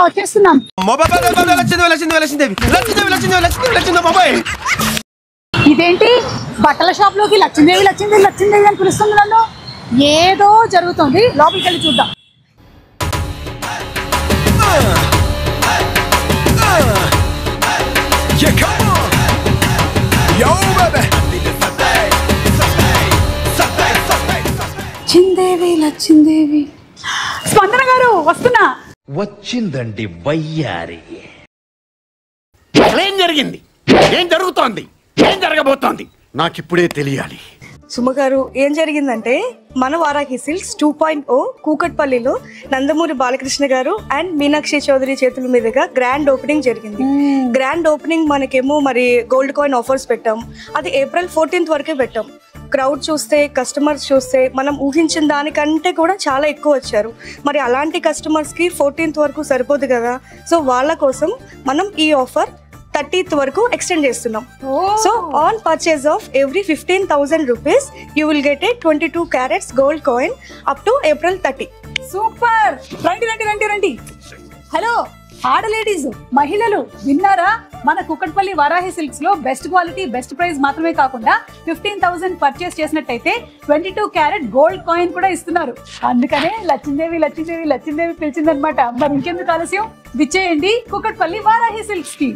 వచ్చేస్తున్నాం. ఇదేంటి బట్టల షాప్ లోకి లక్ష్మీదేవి లక్ష్మీదేవి లక్ష్మీదేవి అని పిలుస్తుంది నన్ను. ఏదో జరుగుతుంది, లోపలికి వెళ్ళి చూద్దాం. లక్ష్మీదేవి లక్ష్మీదేవి. స్పందన గారు వస్తున్నా. వచ్చిందండి వయ్యారి. ఏం జరిగింది, ఏం జరుగుతోంది, ఏం జరగబోతోంది నాకిప్పుడే తెలియాలి. సుమగారు, ఏం జరిగిందంటే మన వారాహి సిల్క్స్ 2.0 కూకట్పల్లిలో నందమూరి బాలకృష్ణ గారు అండ్ మీనాక్షి చౌదరి చేతుల మీదుగా గ్రాండ్ ఓపెనింగ్ జరిగింది. గ్రాండ్ ఓపెనింగ్ మనకేమో మరి గోల్డ్ కాయిన్ ఆఫర్స్ పెట్టాం. అది April 14th వరకే పెట్టాం. క్రౌడ్ చూస్తే, కస్టమర్స్ చూస్తే మనం ఊహించిన దానికంటే కూడా చాలా ఎక్కువ వచ్చారు. మరి అలాంటి కస్టమర్స్కి 14th వరకు సరిపోదు కదా. సో వాళ్ళ కోసం మనం ఈ ఆఫర్ 30th వరకు ఎక్స్టెండ్ చేస్తున్నాం. So on purchase of every 15,000 rupees you will get a 22 carats gold coin up to April 30. Super. రండి రండి రండి రండి. హలో ఆడలేడీస్, మహిళలు విన్నారా? మన కుక్కట్పల్లి వారాహి సిల్క్స్ లో బెస్ట్ క్వాలిటీ బెస్ట్ ప్రైస్ మాత్రమే కాకుండా 15,000 పర్చేస్ చేసినట్టయితే 22 క్యారెట్ గోల్డ్ కాయిన్ కూడా ఇస్తున్నారు. అందుకనే లక్ష్మీదేవి లక్ష్మీదేవి లక్ష్మీదేవి పిలిచిందనమాట. మరి ఇంకెందుకు ఆలస్యం, విచ్చేయండి కుక్కట్పల్లి వారాహి సిల్క్స్ కి.